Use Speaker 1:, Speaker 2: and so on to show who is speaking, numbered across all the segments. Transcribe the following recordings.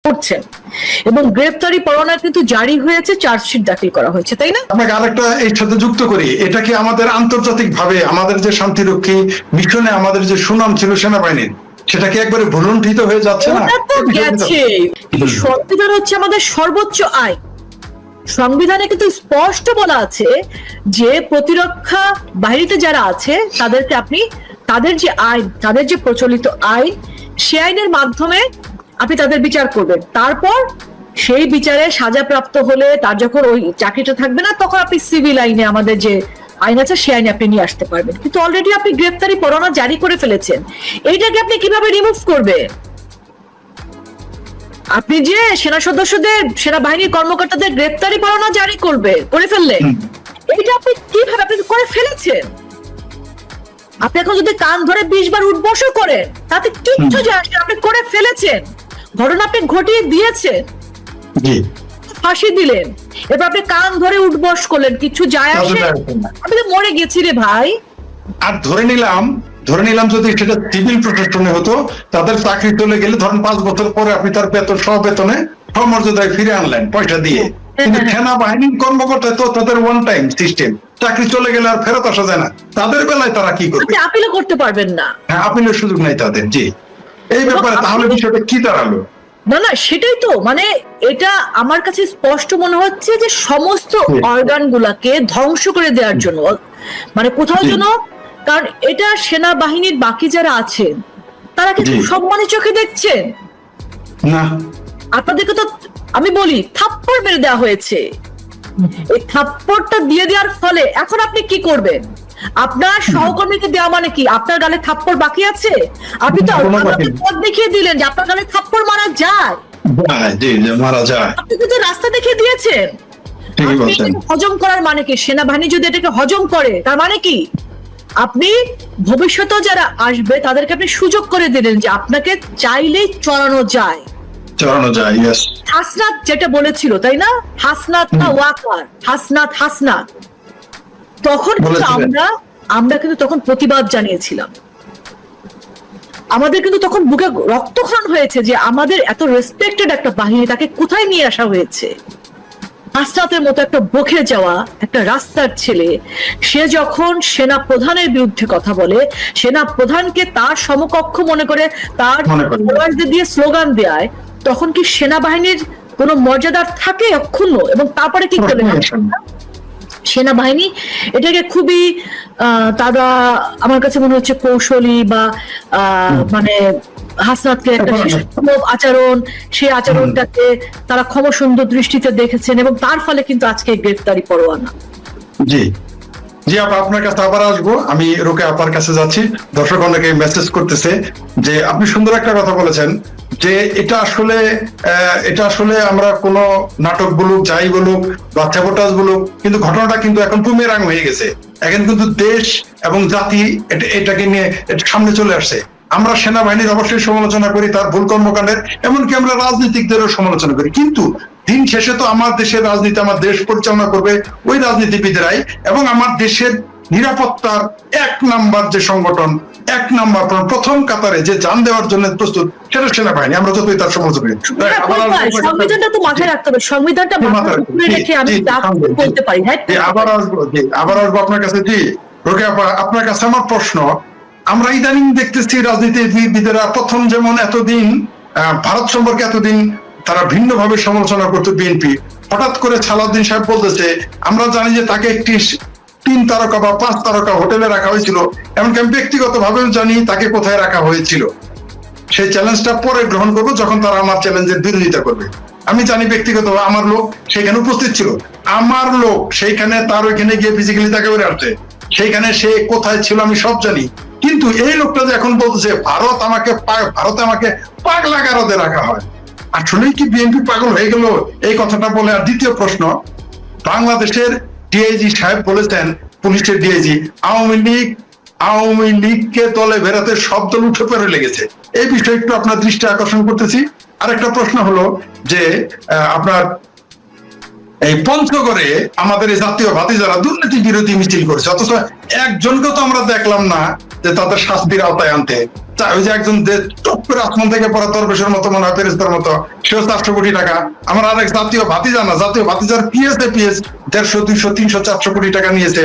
Speaker 1: করছেন এবং গ্রেফতারি পরোয়ানা কিন্তু জারি হয়েছে, চার্জশিট দাখিল করা হয়েছে, তাই না?
Speaker 2: আপনাকে আরেকটা এর সাথে যুক্ত করি, এটা কি আমাদের আন্তর্জাতিক ভাবে আমাদের যে শান্তিরক্ষী মিশনে আমাদের যে সুনাম ছিল সেনাবাহিনীর, সেটা কি একবারে ভুলুণ্ঠিত হয়ে যাচ্ছে না?
Speaker 1: ওটা তো গেছে, কিন্তু সংবিধান হচ্ছে আমাদের সর্বোচ্চ আইন। সংবিধানে কিন্তু স্পষ্ট বলা আছে যে প্রতিরক্ষা বাহিনীতে যারা আছে তাদেরকে আপনি তাদের যে আইন, তাদের যে প্রচলিত আইন, সে আইনের মাধ্যমে আপনি তাদের বিচার করবেন। তারপর সেই বিচারে সাজাপ্রাপ্ত হলে তার যখন ওই চাকরিটা থাকবে না, তখন আপনি সিভিল আইনে আমাদের যে আইন আছে সে আইনে আপনি নিয়ে আসতে পারবেন। কিন্তু অলরেডি আপনি গ্রেফতারি পরোয়ানা জারি করে ফেলেছেন, এইটাকে আপনি কিভাবে রিমুভ করবেন? আপনি যে সেনা সদস্যদের, সেনাবাহিনীর কর্মকর্তাদের গ্রেফতারি পরোয়ানা জারি করে ফেললেন, এইটা আপনি কিভাবে আপনি করে ফেলেছেন? আপনি এখন যদি কান ধরে 20 বার উঠবসও করেন তাতে কিচ্ছু যায় আসে না, আপনি করে ফেলেছেন, ঘটনা আপনি ঘটিয়ে দিয়েছেন, ফাঁসি দিলেন, এবার আপনি কান ধরে উঠবস করলেন, কিছু যায় আসে না, আমি তো মরে গেছি রে ভাই।
Speaker 2: আর ধরে নিলাম যদি সেটা সিভিল প্রশাসনে হতো, তাদের চাকরি চলে গেলে ধরেন 5 বছর পরে আপনি তার বেতন সবেতনে সমর্যাদায় ফিরে আনলেন পয়সা দিয়ে। কিন্তু সেনাবাহিনীর কর্মকর্তা তো তাদের ওয়ান টাইম সিস্টেম, চাকরি চলে গেলে আর ফেরত আসা যায় না। তাদের বেলায় তারা কি করবে?
Speaker 1: আপিলও করতে পারবেন না।
Speaker 2: হ্যাঁ, আপিলের সুযোগ নাই তাদের। জি, এই ব্যাপারে তাহলে বিষয়টা কি দাঁড়ালো?
Speaker 1: না না, সেটাই তো, মানে এটা আমার কাছে স্পষ্ট মনে হচ্ছে যে সমস্ত অর্গান গুলাকে ধ্বংস করে দেওয়ার জন্য, মানে কোথাও যেন, কারণ এটা সেনাবাহিনীর বাকি যারা আছেন তারা কিন্তু সম্মানের চোখে দেখছেন
Speaker 2: না।
Speaker 1: আপনাদেরকে তো আমি বলি থাপ্পড় মেরে দেওয়া হয়েছে, এই থাপ্পড়টা দিয়ে দেওয়ার ফলে এখন আপনি কি করবেন? আপনার সহকর্মীকে দেওয়া মানে কি আপনার গালে থাপ্পড় বাকি আছে? আপনি তো পথ দেখিয়ে দিলেন যে আপনার গালে থাপ্পড় মারা যায়,
Speaker 2: মারা যায়,
Speaker 1: আপনি কিন্তু রাস্তা দেখিয়ে দিয়েছেন। হজম করার মানে কি? সেনাবাহিনী যদি এটাকে হজম করে তার মানে কি আপনি ভবিষ্যতেও যারা আসবে তাদেরকে আপনি সুযোগ করে দিলেন যে আপনাকে চাইলেই চড়ানো যায়। হাসনাত যেটা বলেছিল, তাই না? হাসনাত না ওয়াকার, হাসনাত তখন কিন্তু আমরা কিন্তু তখন প্রতিবাদ জানিয়েছিলাম, আমাদের কিন্তু তখন বুকে রক্তক্ষরণ হয়েছে যে আমাদের এত রেসপেক্টেড একটা বাহিনী তাকে কোথায় নিয়ে আসা হয়েছে। হাসনাতের মতো একটা বকে যাওয়া একটা রাস্তার ছেলে, সে যখন সেনা প্রধানের বিরুদ্ধে কথা বলে, সেনা প্রধানকে তার সমকক্ষ মনে করে তার দিয়ে স্লোগান দেয়, তখন কি সেনাবাহিনীর কোনো মর্যাদার থাকে অক্ষুণ্ণ? এবং তারপরে কি করবে সেনাবাহিনী? এটাকে খুবই তারা আমার কাছে মনে হচ্ছে কৌশলী বা মানে হাসনাতকে একটা আচরণ, সেই আচরণটাকে তারা ক্ষমসুন্দর দৃষ্টিতে দেখেছেন এবং তার ফলে কিন্তু আজকে গ্রেফতারি পরোয়ানা।
Speaker 2: জি জি, আপনার কাছে আবার আসবো। আমি রোকে আপার কাছে যাচ্ছি। দর্শক অনেকে মেসেজ করতেছে যে আপনি সুন্দর একটা কথা বলেছেন যে এটা আসলে আমরা কোনো নাটক বলুক, যাই বলুক, বাচ্চা পোটাস বলুক, কিন্তু ঘটনাটা কিন্তু এখন বুমেরাং হয়ে গেছে। এখন কিন্তু দেশ এবং জাতি এটাকে নিয়ে সামনে চলে আসছে। আমরা সেনাবাহিনীর অবশ্যই সমালোচনা করি তার ভুল কর্মকাণ্ডের, এমনকি আমরা রাজনীতিকদেরও সমালোচনা করি, কিন্তু দিন শেষে তো আমার দেশের রাজনীতি, আমার দেশ পরিচালনা করবে ওই রাজনীতিবিদরাই, এবং আমার দেশের নিরাপত্তার 1 নাম্বার যে সংগঠন, 1 নাম্বার প্রথম কাতারে যে জান দেওয়ার জন্য প্রস্তুত, সেটা সেনাবাহিনী। আমরা যতই তার সমালোচনা করি,
Speaker 1: সংবিধানটা তো মাথায় রাখতে হবে, সংবিধানটা মাথায় রেখে আমি বলতে পারি। হ্যাঁ,
Speaker 2: আবার আসবো আপনার কাছে। জি রোকে আপা, আপনার কাছে আমার প্রশ্ন, আমরা ইদানিং দেখতেছি রাজনীতিবিদেরা প্রথম যেমন এতদিন ভারত সম্পর্কে এতদিন তারা ভিন্নভাবে সমালোচনা করতো বিএনপি, হঠাৎ করে সালাউদ্দিন সাহেব বলতেছে আমরা জানি যে তাকে একটি 3 তারকা বা 5 তারকা হোটেলে রাখা হয়েছিল, এমনকি আমি ব্যক্তিগতভাবেও জানি তাকে কোথায় রাখা হয়েছিল। সেই চ্যালেঞ্জটা পরে গ্রহণ করবো যখন তারা আমার চ্যালেঞ্জের বিরোধিতা করবে। আমি জানি ব্যক্তিগতভাবে আমার লোক সেখানে উপস্থিত ছিল, আমার লোক সেইখানে তার ওইখানে গিয়ে ফিজিক্যালি তাকে বেড়ে আসছে, সেইখানে সে কোথায় ছিল আমি সব জানি। কিন্তু এই লোকটা যে এখন বলতেছে ভারতে আমাকে পাগলা গারদে রাখা হয়, আসলেই কি বিএনপি পাগল হয়ে গেল এই কথাটা বলে? আর দ্বিতীয় প্রশ্ন, বাংলাদেশের ডিআইজি সাহেব বলেছেন, পুলিশের ডিআইজি, আওয়ামী লীগকে দলে বেরাতে সব দল উঠে পড়ে লেগেছে। এই বিষয়ে একটু আপনার দৃষ্টি আকর্ষণ করতেছি। আরেকটা প্রশ্ন হলো যে আপনার এই পঞ্চগড়ে আমাদের এই জাতীয় ভাতিজারা দুর্নীতি বিরোধী মিছিল করেছে, অথচ একজনকে তো আমরা দেখলাম না যে তাদের শাস্তির আওতায় আনতে। ওই যে একজন টপ করে আসমান থেকে পড়া দরবেশের মতো মনে হয় ফেরেশতার মতো, সেও 400 কোটি টাকা। আমার আরেক জাতীয় ভাতিজার পিএস 150, 200, 300, 400 কোটি টাকা নিয়েছে।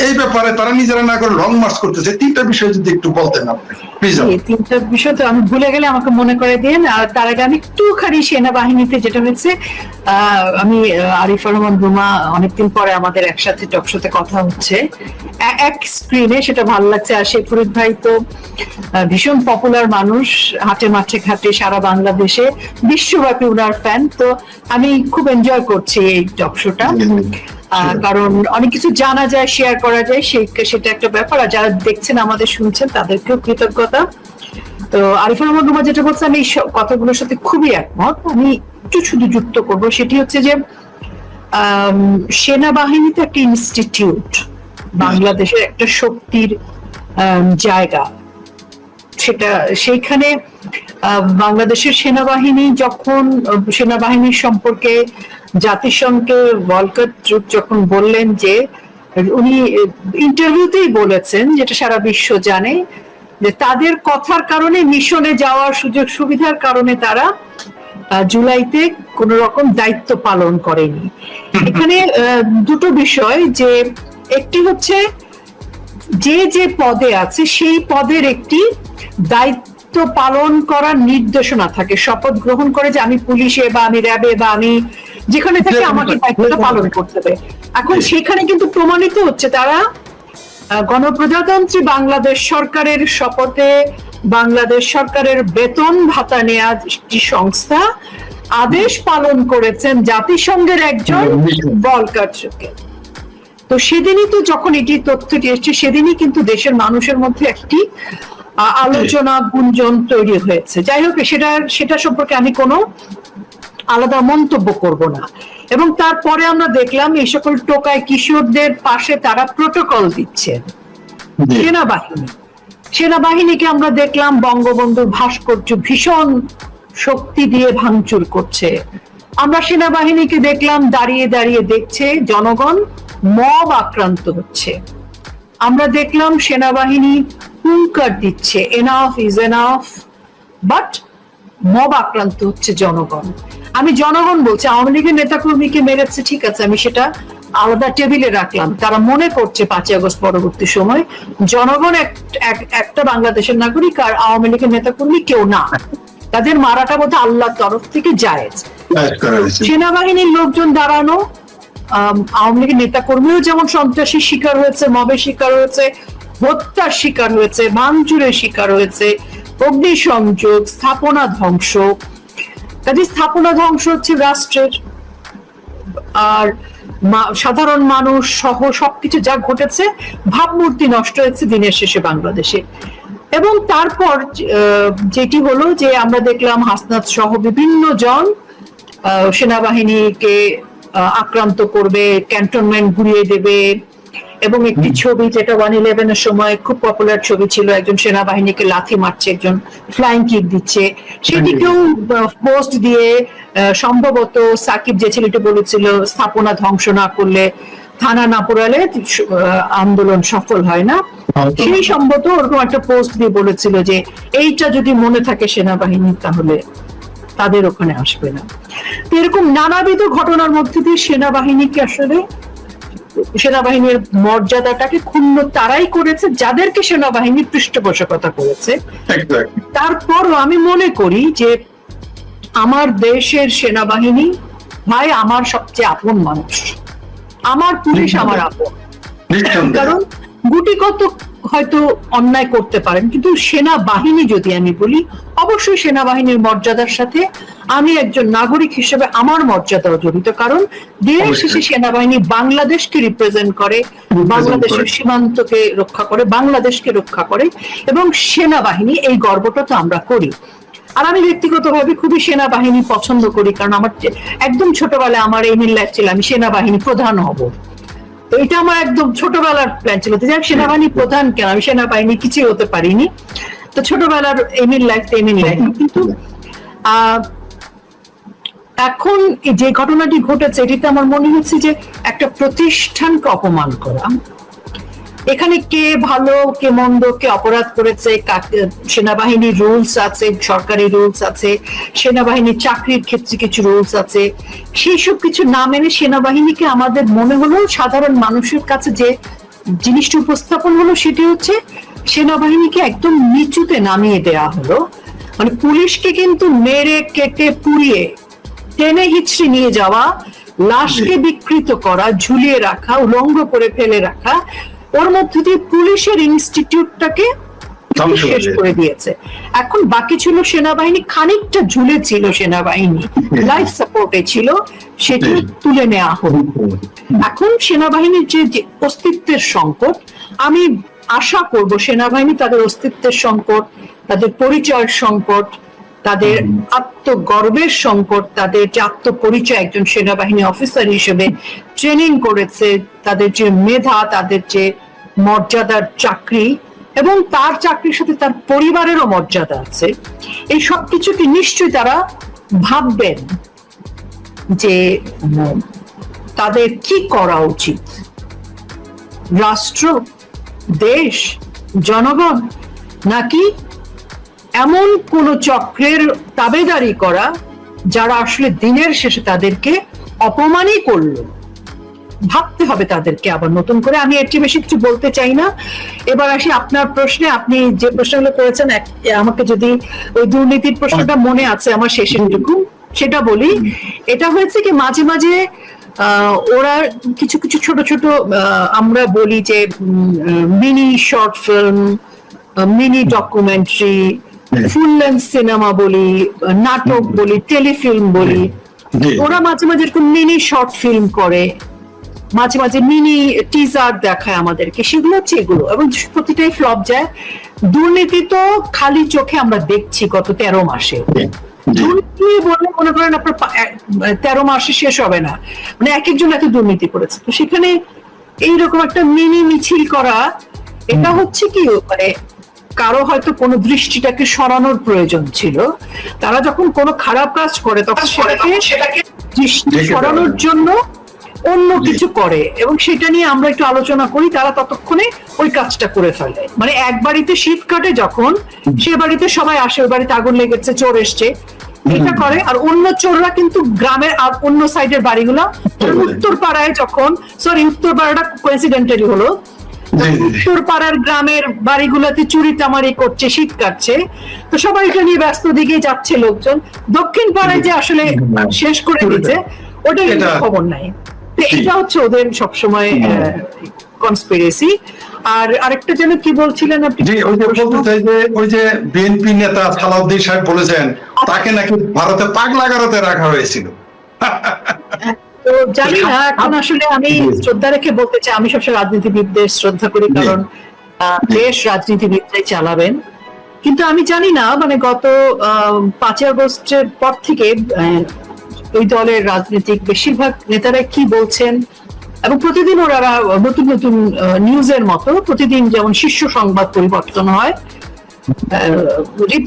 Speaker 2: এই ব্যাপারে তারা নিজেরা না করে লং মার্চ করতেছে। তিনটা বিষয় যদি একটু বলতেন আপনি প্লিজ।
Speaker 3: তিনটা বিষয় তো আমি ভুলে গেলে আমাকে মনে করে দিন। আর তার আগে আমি একটুখানি সেনাবাহিনীতে যেটা হয়েছে, আমি আরিফা রহমান রুমা অনেকদিন পরে আমাদের একসাথে টকশোতে কথা হচ্ছে এক স্ক্রিনে, সেটা ভালো লাগছে। আর শেখ ফরিদ ভাই তো ভীষণ পপুলার মানুষ, হাটে মাঠে ঘাটে সারা বাংলাদেশে, বিশ্বব্যাপী উনার ফ্যান। তো আমি খুব এনজয় করছি এই টকশোটা, কারণ অনেক কিছু জানা যায়, শেয়ার করা যায়, সেটা একটা ব্যাপার। আর যারা দেখছেন আমাদের শুনছেন তাদেরকেও কৃতজ্ঞতা। তো আরিফুর রহমান রুমা যেটা বলছে, আমি এই কথাগুলোর সাথে খুবই একমত। আমি একটু শুধু যুক্ত করবো, সেটি হচ্ছে যে সেনাবাহিনীতে একটা ইনস্টিটিউট, বাংলাদেশের একটা শক্তির জায়গা। সেইখানে বাংলাদেশের সেনাবাহিনী সেনাবাহিনীর সম্পর্কে জাতিসংঘে ভলকার ট্রুপ যখন বললেন, যে উনি ইন্টারভিউতেই বলেছেন, যেটা সারা বিশ্ব জানে, যে তাদের কথার কারণে মিশনে যাওয়ার সুযোগ সুবিধার কারণে তারা জুলাইতে কোন রকম দায়িত্ব পালন করেনি। এখানে দুটো বিষয়, যে একটি হচ্ছে যে পদে আছে সেই পদের একটি দায়িত্ব পালন করার নির্দেশনা থাকে, শপথ গ্রহণ করে যে আমি পুলিশে বা আমি র্যাবে বা আমি যেখানে থেকে আমাকে দায়িত্বটা পালন করতে হবে। এখন সেখানে কিন্তু প্রমাণিত হচ্ছে তারা গণপ্রজাতন্ত্রী বাংলাদেশ সরকারের শপথে বাংলাদেশ সরকারের বেতন ভাতা নেওয়া একটি সংস্থা আদেশ পালন করেছেন জাতিসংঘের একজন ভলকার ট্রুপকে। তো সেদিনই তো যখন এটি তথ্যটি এসছে, সেদিনই কিন্তু দেশের মানুষের মধ্যে একটি আলোচনা গুঞ্জন তৈরি হয়েছে। যাই হোক, সেটা সম্পর্কে আমি কোনো আলাদা মন্তব্য করব না। এবং তারপরে আমরা দেখলাম এই সকল টোকাই কিশোরদের পাশে তারা প্রোটোকল দিচ্ছেন। সেনাবাহিনীকে আমরা দেখলাম বঙ্গবন্ধুর ভাস্কর্য ভীষণ শক্তি দিয়ে ভাঙচুর করছে। আমরা সেনাবাহিনীকে দেখলাম দাঁড়িয়ে দাঁড়িয়ে দেখছে জনগণ মব আক্রান্ত হচ্ছে। আমরা দেখলাম সেনাবাহিনী হুঙ্কার দিচ্ছে, enough is enough, but mob আক্রান্ত হচ্ছে জনগণ। আমি জনগণ বলছি, আওয়ামী লীগের নেতাকর্মীকে মেরেছে, ঠিক আছে, আমি সেটা আলাদা টেবিলে রাখলাম। তারা মনে করছে 5ই আগস্ট পরবর্তী সময় জনগণ একটা বাংলাদেশের নাগরিক, আর আওয়ামী লীগের নেতাকর্মী কেউ না। তাদের মারাটা বোধহয় আল্লাহর তরফ থেকে জায়েজ। সেনাবাহিনীর লোকজন দাঁড়ানো, আওয়ামী লীগের নেতাকর্মীও যেমন সন্ত্রাসীর শিকার হয়েছে, মবের শিকার হয়েছে, হত্যার শিকার হয়েছে, ভাঙচুরের শিকার হয়েছে, অগ্নিসংযোগ, স্থাপনা ধ্বংস। কাজে স্থাপনা ধ্বংস হচ্ছে রাষ্ট্রের, আর সাধারণ মানুষ সহ সবকিছু যা ঘটেছে, ভাবমূর্তি নষ্ট হয়েছে দিনের শেষে বাংলাদেশে। এবং তারপর যেটি হলো যে আমরা দেখলাম হাসনাত সহ বিভিন্ন জন সেনাবাহিনীকে আক্রান্ত করবে, ক্যান্টনমেন্ট ঘুরিয়ে দেবে। এবং একটি ছবি যেটা 1/11 সময় খুব পপুলার ছবি ছিল, একজন সেনাবাহিনীকে লাথি মারছে, একজন ফ্লাইং কিক দিচ্ছে, সেটিকেও পোস্ট দিয়ে সম্ভবত সাকিব যে ছেলেটি বলেছিল স্থাপনা ধ্বংস না করলে, থানা না পোড়ালে আন্দোলন সফল হয় না, সেই সম্ভবত ওরকম একটা পোস্ট দিয়ে বলেছিল যে এইটা যদি মনে থাকে সেনাবাহিনী তাহলে তাদের ওখানে আসবে না। তো এরকম নানাবিধ ঘটনার মধ্যে দিয়ে সেনাবাহিনীর মর্যাদাটাকে ক্ষুণ্ণ তারাই করেছে যাদেরকে সেনাবাহিনী পৃষ্ঠপোষকতা করেছে। তারপরও আমি মনে করি যে আমার দেশের সেনাবাহিনী ভাই আমার সবচেয়ে আপন মানুষ, আমার পুলিশ আমার আপন। কারণ গুটিকত হয়তো অন্যায় করতে পারেন, কিন্তু সেনাবাহিনী যদি আমি বলি, অবশ্যই সেনাবাহিনীর মর্যাদার সাথে আমি একজন নাগরিক হিসেবে আমার মর্যাদাও জড়িত। কারণ দিনের শেষে সেনাবাহিনী বাংলাদেশকে রিপ্রেজেন্ট করে, বাংলাদেশের সীমান্তকে রক্ষা করে, বাংলাদেশকে রক্ষা করে, এবং সেনাবাহিনী এই গর্বটা তো আমরা করি। আর আমি ব্যক্তিগতভাবে খুবই সেনাবাহিনী পছন্দ করি, কারণ আমার একদম ছোটবেলায় আমার এইম ইন লাইফ ছিল আমি সেনাবাহিনী প্রধান হব। তো এটা আমার একদম ছোটবেলার প্ল্যান ছিল, যে সেনাবাহিনী প্রধান কেন, আমি সেনাবাহিনী কিছুই হতে পারিনি। তো ছোটবেলার এইম ইন লাইফ। কিন্তু এখন যে ঘটনাটি ঘটেছে, এটিতে আমার মনে হচ্ছে যে একটা প্রতিষ্ঠানকে অপমান করা, এখানে কে ভালো কে মন্দ, কে অপরাধ করেছে, সেনাবাহিনীর রুলস আছে, সরকারি রুলস আছে, সেনাবাহিনীর চাকরির ক্ষেত্রে কিছু রুলস আছে, সেই সব কিছু না মেনে সেনাবাহিনীকে আমাদের মনে হলো সাধারণ মানুষের কাছে যে জিনিসটা উপস্থাপন হলো সেটি হচ্ছে সেনাবাহিনীকে একদম নিচুতে নামিয়ে দেওয়া হলো। মানে পুলিশকে কিন্তু মেরে কেটে পুড়িয়ে টেনে হিচড়ে নিয়ে যাওয়া, লাশকে বিকৃত করা, ঝুলিয়ে রাখা, উলঙ্গ করে ফেলে রাখা, ওর মধ্যে দিয়ে পুলিশের ইনস্টিটিউটটাকে শেষ করে দিয়েছে। এখন বাকি ছিল সেনাবাহিনী, খানিকটা ঝুলে ছিল সেনাবাহিনী, লাইফ সাপোর্টে ছিল, সেটি তুলে নেওয়া হলো। এখন সেনাবাহিনীর যে অস্তিত্বের সংকট, আমি আশা করব সেনাবাহিনী তাদের অস্তিত্বের সংকট, তাদের পরিচয়ের সংকট, তাদের আত্মগর্বের সংকট, তাদের যে আত্মপরিচয় একজন সেনাবাহিনী অফিসার হিসেবে ট্রেনিং করেছে, তাদের যে মেধা, তাদের যে মর্যাদার চাকরি এবং তার চাকরির সাথে তার পরিবারেরও মর্যাদা আছে, এই সব কিছুকে নিশ্চয়ই তারা ভাববেন যে তাদের কি করা উচিত। রাষ্ট্র, দেশ, জনগণ, নাকি এমন কোন চক্রের তাবেদারি করা যারা আসলে দিনের শেষে তাদেরকে অপমানই করলো। ভাবতে হবে তাদেরকে আবার নতুন করে। আমি এর চেয়ে বেশি কিছু বলতে চাই না। এবার আসি আপনার প্রশ্নে। আপনি যে প্রশ্নগুলো করেছেন, আমাকে যদি ওই দুর্নীতির প্রশ্নটা মনে আছে আমার শেষের টুকু, সেটা বলি। এটা হয়েছে কি মাঝে মাঝে ওরা কিছু কিছু ছোট ছোট আমরা বলি যে mini short film, mini documentary, full length cinema বলি, নাটক বলি, টেলিফিল্ম বলি, ওরা মাঝে মাঝে এরকম মিনি শর্ট ফিল্ম করে, মাঝে মাঝে মিনি টিজার দেখায় আমাদেরকে, সেগুলো হচ্ছে এগুলো, এবং প্রতিটাই ফ্লপ যায়। দুর্নীতি তো খালি চোখে আমরা দেখছি গত 13 মাসে। দুর্নীতি বললে মনে করেন আপনার 13 মাসে শেষ হবে না, মানে এক একজন এত দুর্নীতি করেছে। তো সেখানে এইরকম একটা মিনি মিছিল করা, এটা হচ্ছে কি মানে কারো হয়তো কোনো দৃষ্টিটাকে সরানোর প্রয়োজন ছিল। তারা যখন কোনো খারাপ কাজ করে তখন সেটাকে দৃষ্টি সরানোর জন্য অন্য কিছু করে, এবং সেটা নিয়ে আমরা একটু আলোচনা করি, তারা ততক্ষণে ওই কাজটা করে ফেলে। মানে এক বাড়িতে শীত কাটে যখন, সে বাড়িতে সবাই আসে, ওই বাড়িতে আগুন লেগেছে, চোর এসছে, এটা করে। আর অন্য চোররা কিন্তু গ্রামের আর অন্য সাইডের বাড়িগুলো, উত্তর পাড়ায় যখন, সরি উত্তর পাড়াটা কোইন্সিডেন্টালি হলো, উত্তর পাড়ার গ্রামের বাড়িগুলোতে চুরি চামারি করছে, শীত কাটছে, তো সবাই এটা নিয়ে ব্যস্ত দিকে যাচ্ছে লোকজন। দক্ষিণ পাড়ায় যে আসলে শেষ করে দিচ্ছে ওটা কিন্তু খবর নাই। এটা হচ্ছে ওদের সবসময় কনস্পিরেসি। আর আরেকটা যেন কি বলছিলেন আপনি?
Speaker 2: ওই যে বলতে চাই যে ওই যে বিএনপি নেতা সালাউদ্দিন সাহেব বলেছেন তাকে নাকি ভারতে পাগলাগারদে রাখা হয়েছিল।
Speaker 3: তো জানি না, এখন আসলে আমি শ্রদ্ধা রেখে বলতে চাই, আমি সবসময় রাজনীতিবিদদের শ্রদ্ধা করি, কারণ দেশ রাজনীতিবিদরাই চালাবেন। কিন্তু আমি জানি না, মানে গত 5 আগস্টের পর থেকে ওই দলের রাজনৈতিক বেশিরভাগ নেতারা কি বলছেন, এবং প্রতিদিন ওরা নতুন নতুন নিউজের মতো প্রতিদিন যেমন শীর্ষ সংবাদ পরিবর্তন হয়,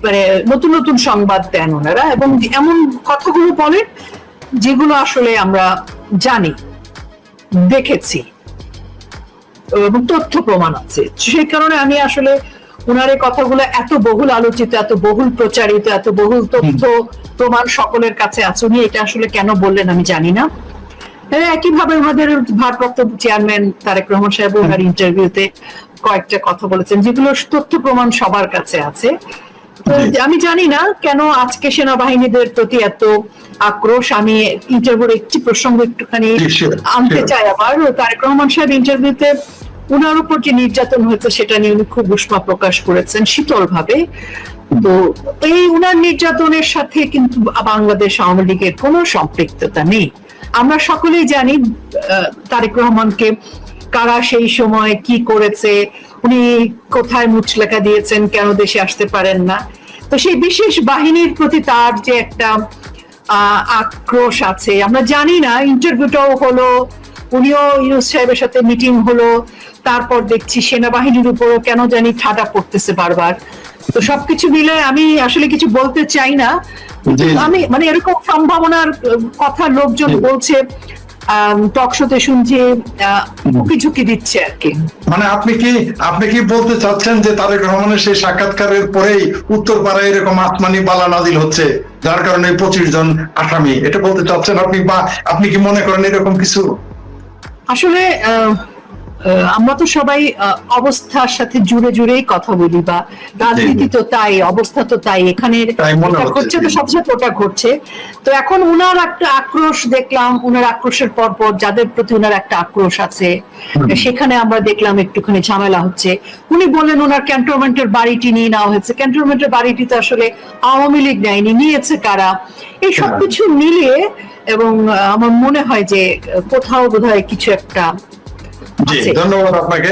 Speaker 3: মানে নতুন নতুন সংবাদ দেন ওনারা, এবং এমন কথাগুলো বলেন যেগুলো আসলে আমরা জানি, দেখেছি এবং তথ্য প্রমাণ আছে। সেই কারণে আমি আসলে ওনার এই কথাগুলো এত বহুল আলোচিত, এত বহুল প্রচারিত, এত বহুল তথ্য প্রমাণ সকলের কাছে আছে, উনি এটা আসলে কেন বললেন আমি জানি না। একইভাবে ওনাদের ভারপ্রাপ্ত চেয়ারম্যান তারেক রহমান সাহেব ওনার ইন্টারভিউতে কয়েকটা কথা বলেছেন যেগুলো তথ্য প্রমাণ সবার কাছে আছে। তো আমি জানি না কেন আজকে সেনাবাহিনীদের প্রতি এত আক্রোশ। আমি ইন্টারভিউর একটি প্রসঙ্গ একটুখানি আনতে চাই আবার। তারেক রহমান সাহেব ইন্টারভিউতে উনার উপর যে নির্যাতন হয়েছে সেটা নিয়ে উনি খুব উষ্মা প্রকাশ করেছেন শীতল ভাবে। তো এই উনার নির্যাতনের সাথে কিন্তু বাংলাদেশ আওয়ামী লীগের কোনো সম্পৃক্ততা নেই। আমরা সকলেই জানি তারেক রহমানকে কারা সেই সময় কি করেছে, উনি কোথায় মুচলেখা দিয়েছেন, কেন দেশে আসতে পারেন না। তো সেই বিশেষ বাহিনীর প্রতি তার যে একটা আক্রোশ আছে, আমরা জানি না। ইন্টারভিউটাও হলো, উনিও ইউনূস সাহেবের সাথে মিটিং হলো, তারপর দেখছি সেনাবাহিনীর উপরও কেন জানি ঠাডা পড়তেছে বারবার। তো সবকিছু মিলে আমি আসলে কিছু বলতে চাই না। আমি মানে এরকম সম্ভাবনার কথা লোকজন বলছে, টক শোতে শুনছি উকি ঝুঁকি দিচ্ছে আর কি।
Speaker 2: মানে আপনি কি বলতে চাচ্ছেন যে তারেক রহমানের সেই সাক্ষাৎকারের পরেই উত্তরপাড়ায় এরকম আসমানি বালা নাজিল হচ্ছে, যার কারণে 25 জন আসামি, এটা বলতে চাচ্ছেন আপনি, বা আপনি কি মনে করেন এরকম কিছু?
Speaker 3: আসলে আমরা তো সবাই অবস্থার সাথে জুড়েই কথা বলি, বা রাজনীতি তো তাই, অবস্থা তো তাই, এখানে ঘটছে তো সাথে সাথে ওটা ঘটছে। তো এখন উনার একটা আক্রোশ দেখলাম, উনার আক্রোশের পর যাদের প্রতি উনার একটা আক্রোশ আছে, সেখানে আমরা দেখলাম একটুখানি ঝামেলা হচ্ছে। উনি বললেন ওনার ক্যান্টনমেন্টের বাড়িটি নিয়ে নেওয়া হয়েছে। ক্যান্টনমেন্টের বাড়িটি তো আসলে আওয়ামী লীগ নেয়নি, নিয়েছে কারা? এই সবকিছু মিলিয়ে এবং আমার মনে হয় যে কোথাও বোধহয় কিছু একটা।
Speaker 2: জি, ধন্যবাদ আপনাকে।